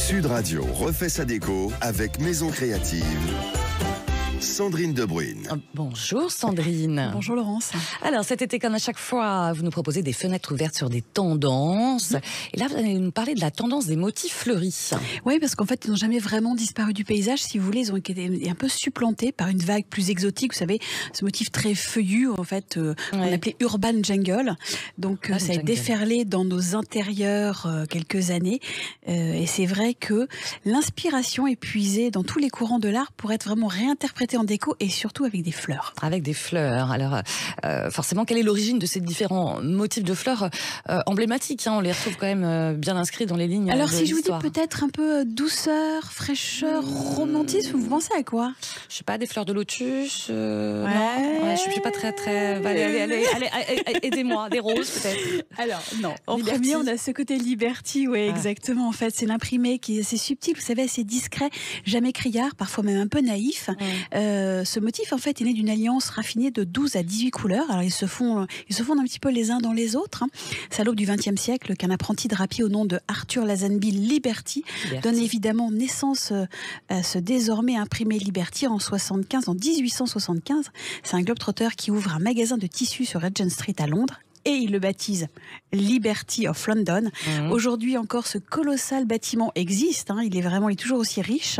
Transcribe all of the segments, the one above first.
Sud Radio refait sa déco avec Maison Créative. Sandrine Debruyne. Bonjour Sandrine. Bonjour Laurence. Alors cet été, comme à chaque fois, vous nous proposez des fenêtres ouvertes sur des tendances. Et là, vous allez nous parler de la tendance des motifs fleuris. Oui, parce qu'en fait, ils n'ont jamais vraiment disparu du paysage. Si vous voulez, ils ont été un peu supplantés par une vague plus exotique. Vous savez, ce motif très feuillu, en fait, on appelait Urban Jungle. Donc ça a déferlé dans nos intérieurs quelques années. Et c'est vrai que l'inspiration est puisée dans tous les courants de l'art pour être vraiment réinterprétée en déco et surtout avec des fleurs. Avec des fleurs. Alors, forcément, quelle est l'origine de ces différents motifs de fleurs emblématiques, On les retrouve quand même bien inscrits dans les lignes. Alors, de si je vous dis l'histoire. peut-être un peu douceur, fraîcheur, romantisme, vous pensez à quoi? Je sais pas, des fleurs de lotus. Ouais. Non, je suis pas très. Allez, aidez-moi, des roses peut-être. Alors, non. En Liberty. premier, on a ce côté Liberty, oui, exactement. En fait, c'est l'imprimé qui est assez subtil, vous savez, assez discret, jamais criard, parfois même un peu naïf. Ce motif, en fait, est né d'une alliance raffinée de 12 à 18 couleurs. Alors, ils se fondent un petit peu les uns dans les autres. C'est à l'aube du XXe siècle qu'un apprenti drapier au nom de Arthur Lazenby Liberty donne évidemment naissance à ce désormais imprimé Liberty en 1875. C'est un globetrotter qui ouvre un magasin de tissus sur Regent Street à Londres. Et il le baptise Liberty of London. Aujourd'hui encore, ce colossal bâtiment existe. Il est toujours aussi riche.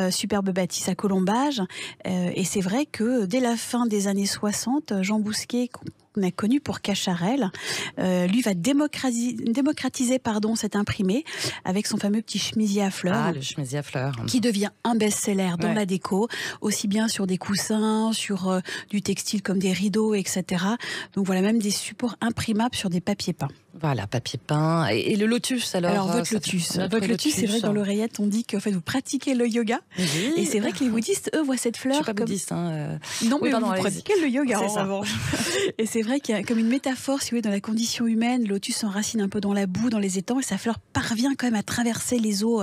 Superbe bâtisse à colombage. Et c'est vrai que dès la fin des années 60, Jean Bousquet, qu'on a connu pour Cacharel, lui va démocratiser cet imprimé avec son fameux petit chemisier à fleurs. Le chemisier à fleurs. Qui devient un best-seller dans la déco, aussi bien sur des coussins, sur du textile comme des rideaux, etc. Donc voilà, même des supports imprimables sur des papiers peints. Voilà, papier peint. Et le lotus, alors votre lotus, c'est vrai que dans l'oreillette, on dit que en fait, vous pratiquez le yoga. Oui. Et c'est vrai que les bouddhistes, eux, voient cette fleur. Je suis pas bouddhiste. Non, mais vous pratiquez le yoga, en revanche. Et c'est vrai qu'il y a comme une métaphore, si vous voulez, dans la condition humaine. Le lotus s'enracine un peu dans la boue, dans les étangs, et sa fleur parvient quand même à traverser les eaux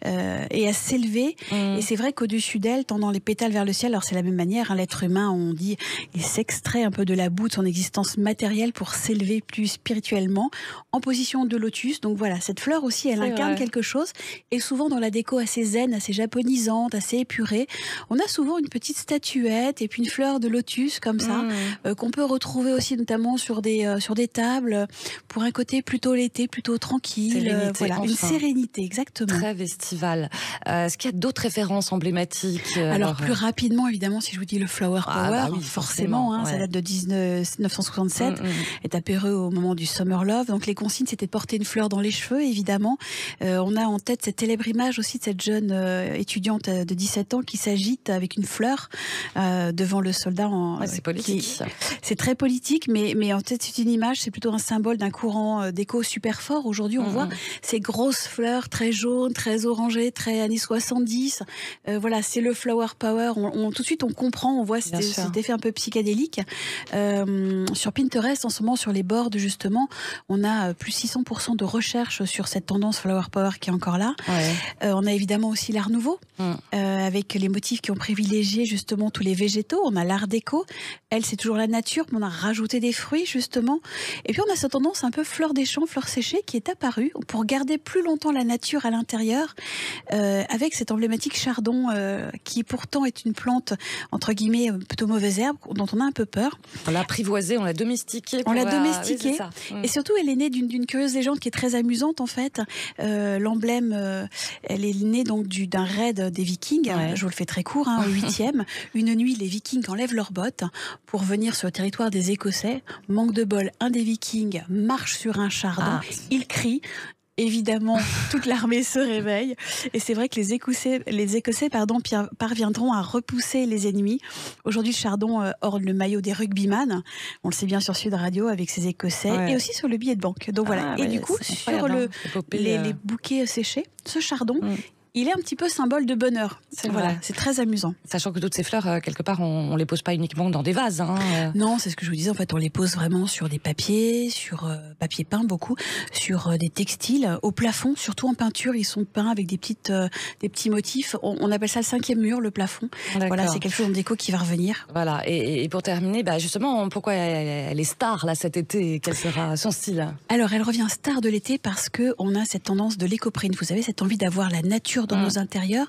et à s'élever. Et c'est vrai qu'au-dessus d'elle, tendant les pétales vers le ciel, alors c'est la même manière, l'être humain, on dit, il s'extrait un peu de la boue de son existence matérielle pour s'élever plus spirituellement, en position de lotus. Donc voilà, cette fleur aussi, elle incarne quelque chose, et souvent dans la déco assez zen, assez japonisante, assez épurée, on a souvent une petite statuette et puis une fleur de lotus comme ça, qu'on peut retrouver aussi notamment sur des tables, pour un côté plutôt l'été, plutôt tranquille. Une sérénité, exactement. Très estivale. Est-ce qu'il y a d'autres références emblématiques Alors plus rapidement, évidemment, si je vous dis le Flower Power, oui, forcément, ça date de 1967, est apparu au moment du Summer Love. Donc les consignes, c'était de porter une fleur dans les cheveux, évidemment. On a en tête cette célèbre image aussi de cette jeune étudiante de 17 ans qui s'agite avec une fleur devant le soldat. C'est politique. C'est très politique, mais en tête, c'est une image, c'est plutôt un symbole d'un courant déco super fort. Aujourd'hui, on voit ces grosses fleurs très jaunes, très orangées, très années 70. Voilà, c'est le Flower Power. Tout de suite, on comprend, on voit cet effet un peu psychédélique. Sur Pinterest, en ce moment, sur les boards, justement, on a plus 600% de recherche sur cette tendance Flower Power qui est encore là. On a évidemment aussi l'art nouveau, avec les motifs qui ont privilégié justement tous les végétaux. On a l'art déco. Elle, c'est toujours la nature, mais on a rajouté des fruits, justement. Et puis, on a cette tendance un peu fleur des champs, fleur séchée, qui est apparue pour garder plus longtemps la nature à l'intérieur, avec cette emblématique chardon, qui pourtant est une plante, entre guillemets, plutôt mauvaise herbe, dont on a un peu peur. On l'a apprivoisée, on l'a domestiquée. Oui, et surtout, elle est née d'une curieuse légende qui est très amusante, en fait. L'emblème, elle est née donc d'un raid des Vikings. Je vous le fais très court, au 8e. Une nuit, les Vikings enlèvent leurs bottes pour venir sur le territoire des Écossais. Manque de bol, un des Vikings marche sur un chardon. Il crie. Évidemment, toute l'armée se réveille. Et c'est vrai que les Écossais parviendront à repousser les ennemis. Aujourd'hui, le chardon orne le maillot des rugbyman. On le sait bien sur Sud Radio avec ses Écossais, et aussi sur le billet de banque. Donc voilà. Et du coup, sur les bouquets séchés, ce chardon, il est un petit peu symbole de bonheur. Voilà, c'est très amusant. Sachant que toutes ces fleurs, quelque part, on les pose pas uniquement dans des vases. Non, c'est ce que je vous disais. En fait, on les pose vraiment sur des papiers, sur papier peint beaucoup, sur des textiles, au plafond, surtout en peinture. Ils sont peints avec des petits motifs. On appelle ça le 5e mur, le plafond. Voilà, c'est quelque chose en déco qui va revenir. Voilà. Et pour terminer, justement, pourquoi elle est star là cet été? Quel sera son style? Alors, elle revient star de l'été parce que on a cette tendance de l'écoprint. Vous savez, cette envie d'avoir la nature dans nos intérieurs.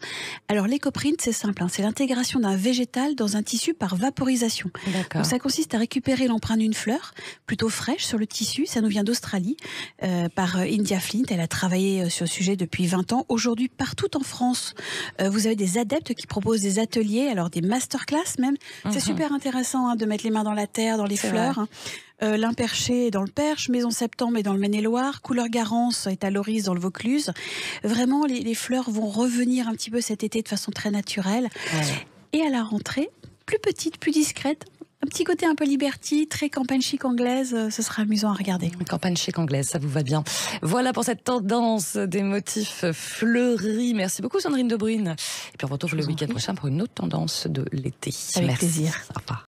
Alors, l'écoprint, c'est simple. C'est l'intégration d'un végétal dans un tissu par vaporisation. Donc, ça consiste à récupérer l'empreinte d'une fleur, plutôt fraîche sur le tissu. Ça nous vient d'Australie, par India Flint. Elle a travaillé sur le sujet depuis 20 ans. Aujourd'hui, partout en France, vous avez des adeptes qui proposent des ateliers, alors des masterclass même. C'est super intéressant de mettre les mains dans la terre, dans les fleurs. L'Imperché est dans le Perche, Maison Septembre est dans le Maine-et-Loire, Couleur Garance est à Loris dans le Vaucluse. Vraiment, les fleurs vont revenir un petit peu cet été de façon très naturelle. Et à la rentrée, plus petite, plus discrète, un petit côté un peu liberty, très campagne chic anglaise, ce sera amusant à regarder. Campagne chic anglaise, ça vous va bien. Voilà pour cette tendance des motifs fleuris. Merci beaucoup Sandrine de Bruyne. Et puis on retrouve le week-end prochain pour une autre tendance de l'été. Avec plaisir. Au revoir.